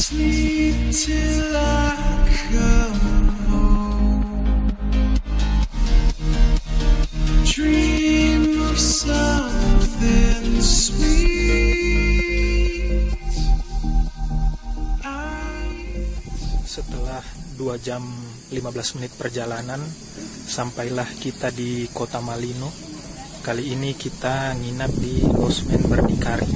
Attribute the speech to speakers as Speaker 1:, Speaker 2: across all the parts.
Speaker 1: sleep till I come home. Dream of something sweet.
Speaker 2: Setelah 2 jam 15 menit perjalanan, sampailah kita di kota Malino. Kali ini kita nginap di Los Memberdikari.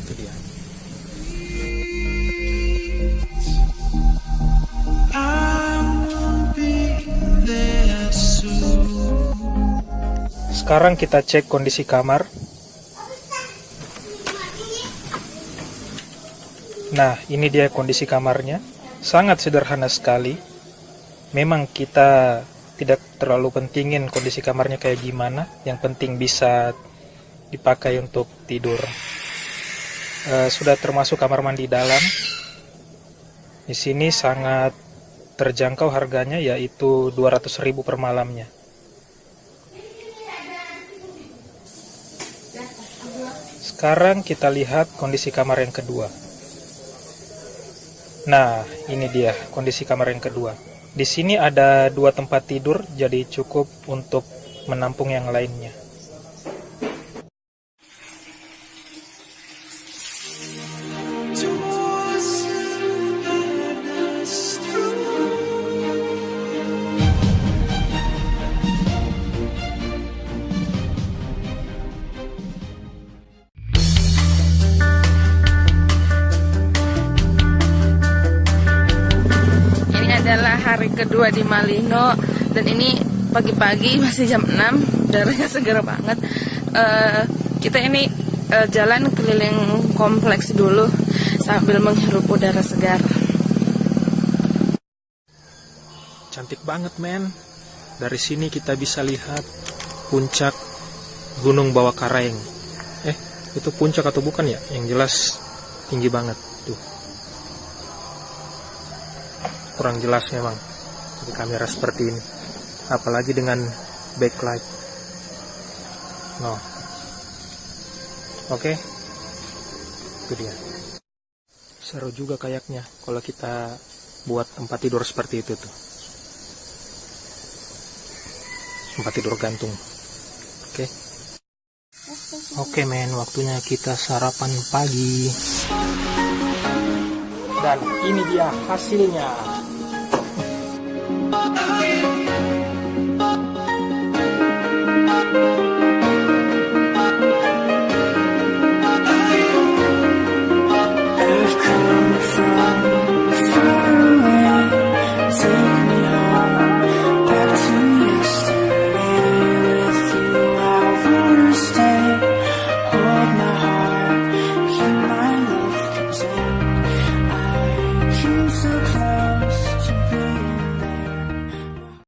Speaker 2: Itu dia. Sekarang kita cek kondisi kamar. Nah, ini dia kondisi kamarnya. Sangat sederhana sekali. Memang kita tidak terlalu pentingin kondisi kamarnya kayak gimana. Yang penting bisa dipakai untuk tidur. Sudah termasuk kamar mandi dalam. Di sini sangat terjangkau harganya, yaitu 200.000 per malamnya. Sekarang kita lihat kondisi kamar yang kedua. Nah, ini dia kondisi kamar yang kedua. Di sini ada 2 tempat tidur, jadi cukup untuk menampung yang lainnya.
Speaker 3: Adalah hari kedua di Malino, dan ini pagi-pagi masih jam 6, udaranya segar banget. Kita ini jalan keliling kompleks dulu sambil menghirup udara segar.
Speaker 2: Cantik banget, men. Dari sini kita bisa lihat puncak Gunung Bawah Karaeng. Itu puncak atau bukan ya? Yang jelas tinggi banget tuh. Kurang jelas memang di kamera seperti ini, apalagi dengan backlight. Oke. Itu dia. Seru juga kayaknya kalau kita buat tempat tidur seperti itu tuh. Tempat tidur gantung. Oke men, waktunya kita sarapan pagi. Dan ini dia hasilnya.
Speaker 1: Oh,